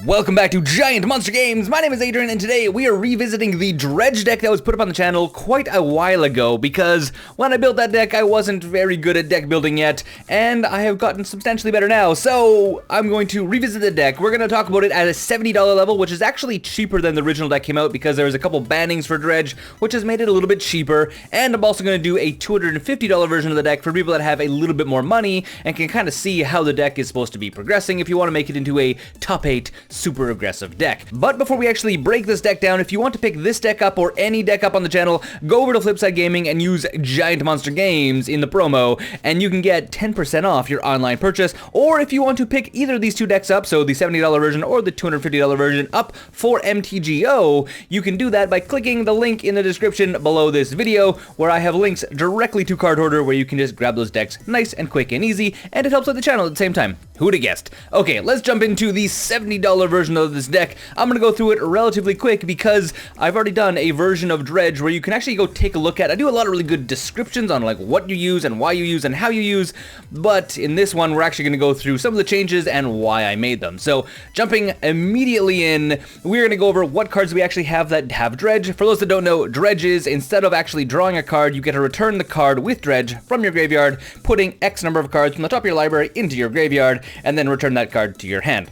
Welcome back to Giant Monster Games. My name is Adrian, and today we are revisiting the Dredge deck that was put up on the channel quite a while ago, because when I built that deck, I wasn't very good at deck building yet, and I have gotten substantially better now. So I'm going to revisit the deck. We're going to talk about it at a $70 level, which is actually cheaper than the original deck came out, because there was a couple bannings for Dredge, which has made it a little bit cheaper. And I'm also going to do a $250 version of the deck for people that have a little bit more money and can kind of see how the deck is supposed to be progressing if you want to make it into a top 8 super aggressive deck. But before we actually break this deck down, if you want to pick this deck up or any deck up on the channel, go over to Flipside Gaming and use Giant Monster Games in the promo, and you can get 10% off your online purchase. Or if you want to pick either of these two decks up, so the $70 version or the $250 version up for MTGO, you can do that by clicking the link in the description below this video, where I have links directly to Card Hoarder, where you can just grab those decks nice and quick and easy, and it helps with the channel at the same time. Who'd have guessed? Okay, let's jump into the $70 version of this deck. I'm gonna go through it relatively quick because I've already done a version of Dredge where you can actually go take a look at. I do a lot of really good descriptions on like what you use and why you use and how you use, but in this one we're actually gonna go through some of the changes and why I made them. So jumping immediately in, we're gonna go over what cards we actually have that have Dredge. For those that don't know, Dredge is, instead of actually drawing a card, you get to return the card with Dredge from your graveyard, putting X number of cards from the top of your library into your graveyard, and then return that card to your hand.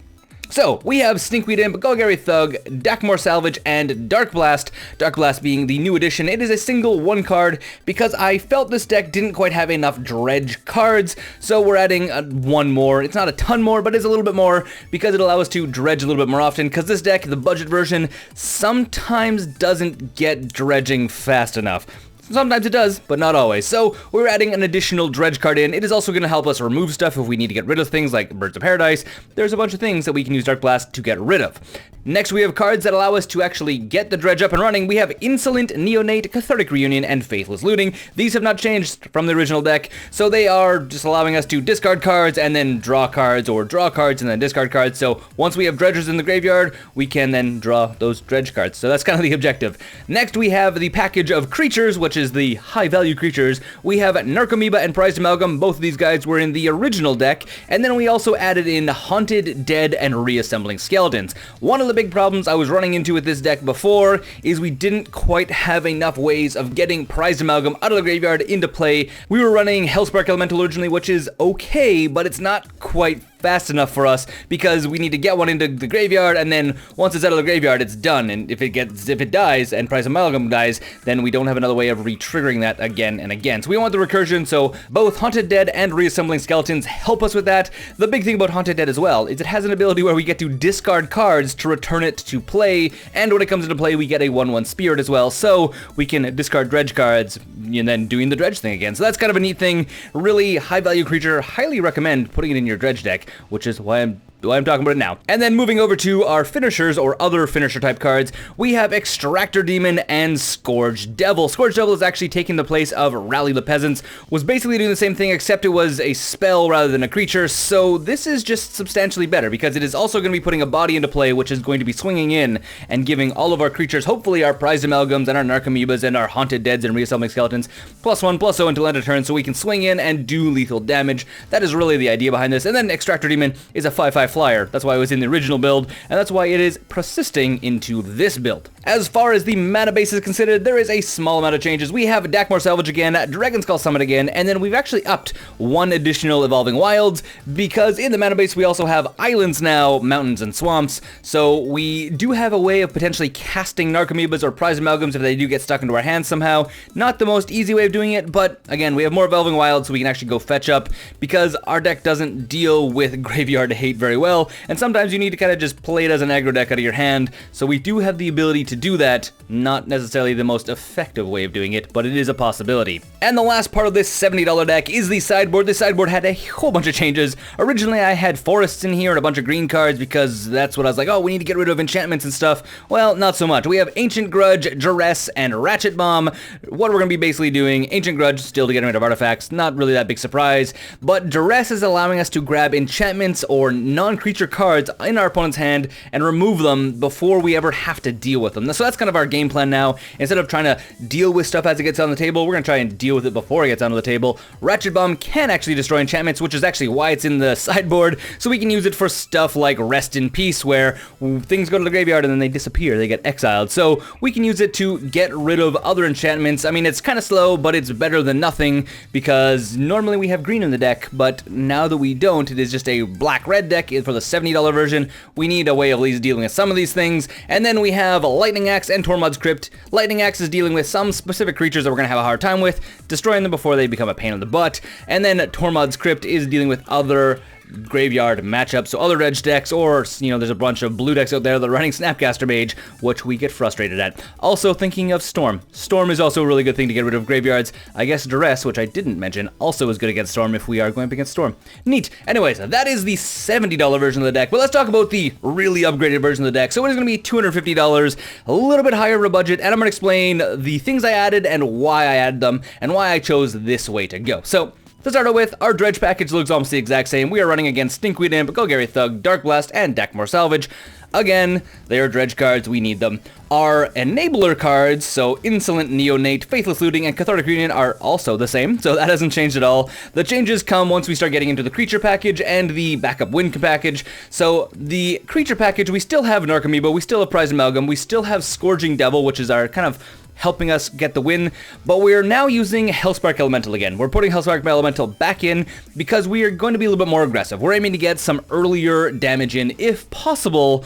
So, we have Stinkweed Imp, Golgari Thug, Dakmor Salvage, and Dark Blast. Dark Blast being the new addition. It is a single one card because I felt this deck didn't quite have enough Dredge cards, so we're adding one more. It's not a ton more, but it's a little bit more because it allows us to dredge a little bit more often, because this deck, the budget version, sometimes doesn't get dredging fast enough. Sometimes it does, but not always. So we're adding an additional Dredge card in. It is also going to help us remove stuff if we need to get rid of things like Birds of Paradise. There's a bunch of things that we can use Dark Blast to get rid of. Next, we have cards that allow us to actually get the Dredge up and running. We have Insolent, Neonate, Cathartic Reunion, and Faithless Looting. These have not changed from the original deck, so they are just allowing us to discard cards and then draw cards, or draw cards and then discard cards. So once we have Dredgers in the graveyard, we can then draw those Dredge cards. So that's kind of the objective. Next, we have the package of creatures, which is the high-value creatures. We have Narcomoeba and Prized Amalgam. Both of these guys were in the original deck, and then we also added in Haunted, Dead, and Reassembling Skeletons. One of the big problems I was running into with this deck before is we didn't quite have enough ways of getting Prized Amalgam out of the graveyard into play. We were running Hellspark Elemental originally, which is okay, but it's not quite fast enough for us because we need to get one into the graveyard, and then once it's out of the graveyard, it's done. And if it dies and Prized Amalgam dies, then we don't have another way of re-triggering that again and again. So we want the recursion, so both Haunted Dead and Reassembling Skeletons help us with that. The big thing about Haunted Dead as well is it has an ability where we get to discard cards to return it to play, and when it comes into play, we get a 1/1 Spirit as well, so we can discard Dredge cards and then doing the Dredge thing again. So that's kind of a neat thing. Really high-value creature. Highly recommend putting it in your Dredge deck, which is why I'm talking about it now. And then moving over to our finishers, or other finisher type cards, we have Extractor Demon and Scourge Devil. Scourge Devil is actually taking the place of Rally the Peasants, was basically doing the same thing except it was a spell rather than a creature, so this is just substantially better because it is also going to be putting a body into play, which is going to be swinging in and giving all of our creatures, hopefully our Prized Amalgams and our Narcomoebas and our Haunted Deads and Reassembling Skeletons, +1/+0 until end of turn, so we can swing in and do lethal damage. That is really the idea behind this. And then Extractor Demon is a 5/5 flyer. That's why it was in the original build, and that's why it is persisting into this build. As far as the mana base is considered, there is a small amount of changes. We have Dakmor Salvage again, Dragonskull Summit again, and then we've actually upped one additional Evolving Wilds, because in the mana base we also have islands now, mountains and swamps, so we do have a way of potentially casting Narcomoebas or Prized Amalgams if they do get stuck into our hands somehow. Not the most easy way of doing it, but again, we have more Evolving Wilds, so we can actually go fetch up, because our deck doesn't deal with graveyard hate very well, and sometimes you need to kind of just play it as an aggro deck out of your hand, so we do have the ability to do that. Not necessarily the most effective way of doing it, but it is a possibility. And the last part of this $70 deck is the sideboard. The sideboard had a whole bunch of changes. Originally I had forests in here and a bunch of green cards because that's what I was like, oh, we need to get rid of enchantments and stuff. Well, not so much. We have Ancient Grudge, Duress, and Ratchet Bomb. What we're going to be basically doing, Ancient Grudge, still to get rid of artifacts, not really that big surprise, but Duress is allowing us to grab enchantments or non non-creature cards in our opponent's hand and remove them before we ever have to deal with them. So that's kind of our game plan now. Instead of trying to deal with stuff as it gets on the table, we're going to try and deal with it before it gets onto the table. Ratchet Bomb can actually destroy enchantments, which is actually why it's in the sideboard, so we can use it for stuff like Rest in Peace, where things go to the graveyard and then they disappear, they get exiled. So we can use it to get rid of other enchantments. I mean, it's kind of slow, but it's better than nothing, because normally we have green in the deck, but now that we don't, it is just a black-red deck for the $70 version. We need a way of at least dealing with some of these things. And then we have Lightning Axe and Tormod's Crypt. Lightning Axe is dealing with some specific creatures that we're going to have a hard time with, destroying them before they become a pain in the butt. And then Tormod's Crypt is dealing with other graveyard matchups, so other Dredge decks, or, you know, there's a bunch of blue decks out there that are running Snapcaster Mage, which we get frustrated at. Also, thinking of Storm. Storm is also a really good thing to get rid of graveyards. I guess Duress, which I didn't mention, also is good against Storm if we are going up against Storm. Neat. Anyways, that is the $70 version of the deck, but let's talk about the really upgraded version of the deck. So it is going to be $250, a little bit higher of a budget, and I'm going to explain the things I added and why I added them, and why I chose this way to go. So, to start out with, our Dredge package looks almost the exact same. We are running against Stinkweed Imp, Golgari Thug, Dark Blast, and Dakmor Salvage. Again, they are Dredge cards, we need them. Our Enabler cards, so Insolent Neonate, Faithless Looting, and Cathartic Reunion are also the same, so that hasn't changed at all. The changes come once we start getting into the creature package and the backup win package. So the creature package, we still have Narcomoeba, we still have Prized Amalgam, we still have Scourging Devil, which is our kind of helping us get the win, but we're now using Hellspark Elemental again. We're putting Hellspark Elemental back in because we are going to be a little bit more aggressive. We're aiming to get some earlier damage in, if possible,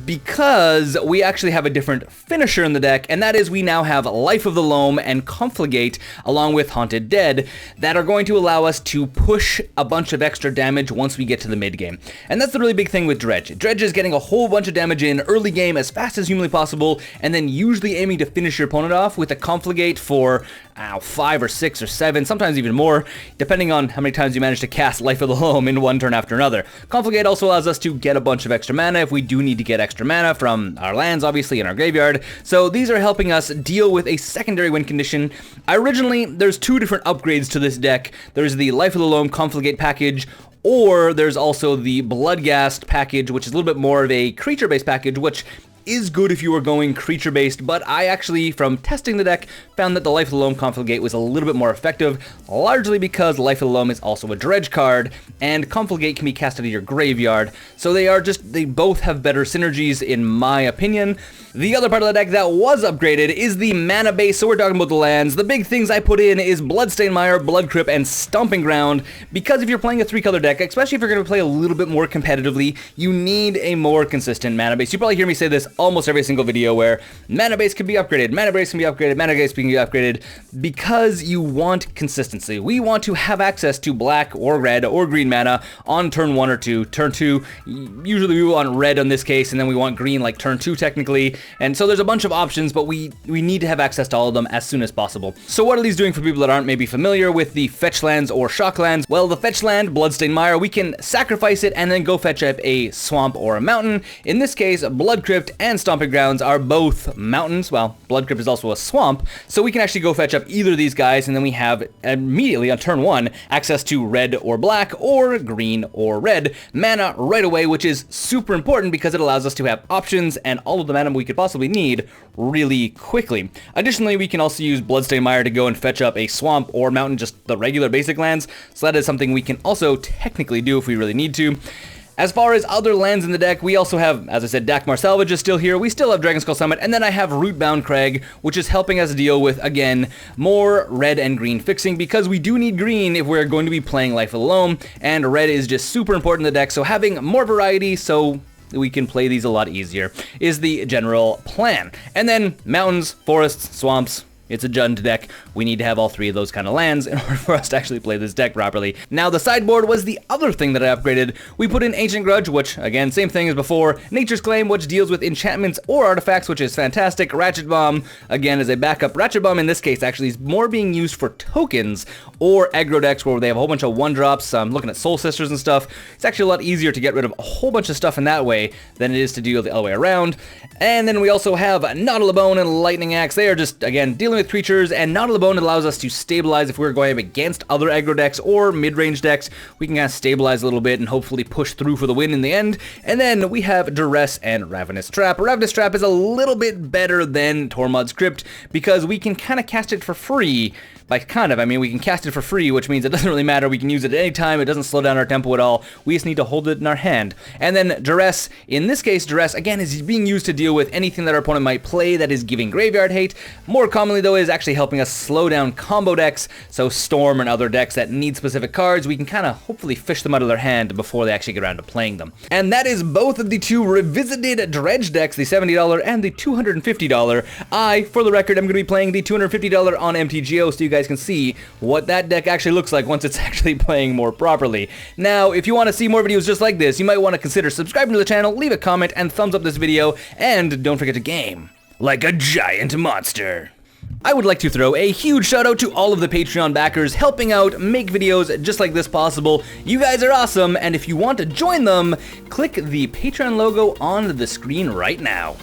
because we actually have a different finisher in the deck, and that is we now have Life of the Loam and Confligate along with Haunted Dead that are going to allow us to push a bunch of extra damage once we get to the mid game. And that's the really big thing with Dredge. Dredge is getting a whole bunch of damage in early game as fast as humanly possible, and then usually aiming to finish your opponent off with a Confligate for 5 or 6 or 7, sometimes even more, depending on how many times you manage to cast Life of the Loam in one turn after another. Confligate also allows us to get a bunch of extra mana if we do need to get extra mana from our lands, obviously, in our graveyard. So these are helping us deal with a secondary win condition. Originally, there's 2 different upgrades to this deck. There's the Life of the Loam Confligate package, or there's also the Bloodghast package, which is a little bit more of a creature-based package, which is good if you are going creature-based, but I actually, from testing the deck, found that the Life of the Loam Confligate was a little bit more effective, largely because Life of the Loam is also a Dredge card, and Confligate can be cast out of your graveyard, so they both have better synergies in my opinion. The other part of the deck that was upgraded is the mana base, so we're talking about the lands. The big things I put in is Bloodstained Mire, Blood Crypt, and Stomping Ground, because if you're playing a 3-color deck, especially if you're going to play a little bit more competitively, you need a more consistent mana base. You probably hear me say this almost every single video where mana base can be upgraded, mana base can be upgraded, mana base can be upgraded, because you want consistency. We want to have access to black or red or green mana on turn 1 or 2. Turn 2, usually we want red in this case, and then we want green like turn 2 technically, and so there's a bunch of options, but we need to have access to all of them as soon as possible. So what are these doing for people that aren't maybe familiar with the fetch lands or shock lands? Well, the fetch land, Bloodstained Mire, we can sacrifice it and then go fetch up a swamp or a mountain. In this case, Blood Crypt and Stomping Grounds are both mountains. Well, Blood Crypt is also a swamp, so we can actually go fetch up either of these guys, and then we have immediately on turn 1 access to red or black or green or red mana right away, which is super important because it allows us to have options and all of the mana we could possibly need really quickly. Additionally, we can also use Bloodstained Mire to go and fetch up a swamp or mountain, just the regular basic lands, so that is something we can also technically do if we really need to. As far as other lands in the deck, we also have, as I said, Dakmor Salvage is still here, we still have Dragonskull Summit, and then I have Rootbound Crag, which is helping us deal with, again, more red and green fixing, because we do need green if we're going to be playing Life of the Loam, and red is just super important in the deck, so having more variety, so we can play these a lot easier, is the general plan. And then mountains, forests, swamps. It's a Jund deck. We need to have all 3 of those kind of lands in order for us to actually play this deck properly. Now, the sideboard was the other thing that I upgraded. We put in Ancient Grudge, which, again, same thing as before. Nature's Claim, which deals with enchantments or artifacts, which is fantastic. Ratchet Bomb, again, as a backup. Ratchet Bomb, in this case, actually is more being used for tokens or aggro decks where they have a whole bunch of 1-drops. I'm looking at Soul Sisters and stuff. It's actually a lot easier to get rid of a whole bunch of stuff in that way than it is to deal the other way around. And then we also have Nautilabone and Lightning Axe. They are just, again, dealing with creatures, and Knot of the Bone allows us to stabilize if we're going up against other aggro decks or mid-range decks. We can kind of stabilize a little bit and hopefully push through for the win in the end. And then we have Duress and Ravenous Trap. Ravenous Trap is a little bit better than Tormod's Crypt because we can kind of cast it for free. Like, kind of, I mean, we can cast it for free, which means it doesn't really matter. We can use it at any time. It doesn't slow down our tempo at all. We just need to hold it in our hand. And then Duress, in this case, Duress, again, is being used to deal with anything that our opponent might play that is giving graveyard hate. More commonly, though, it is actually helping us slow down combo decks, so Storm and other decks that need specific cards. We can kind of hopefully fish them out of their hand before they actually get around to playing them. And that is both of the two revisited Dredge decks, the $70 and the $250. For the record, I'm going to be playing the $250 on MTGO, so you guys can see what that deck actually looks like once it's actually playing more properly. Now, if you want to see more videos just like this, you might want to consider subscribing to the channel, leave a comment, and thumbs up this video, and don't forget to game like a giant monster. I would like to throw a huge shout out to all of the Patreon backers helping out make videos just like this possible. You guys are awesome, and if you want to join them, click the Patreon logo on the screen right now.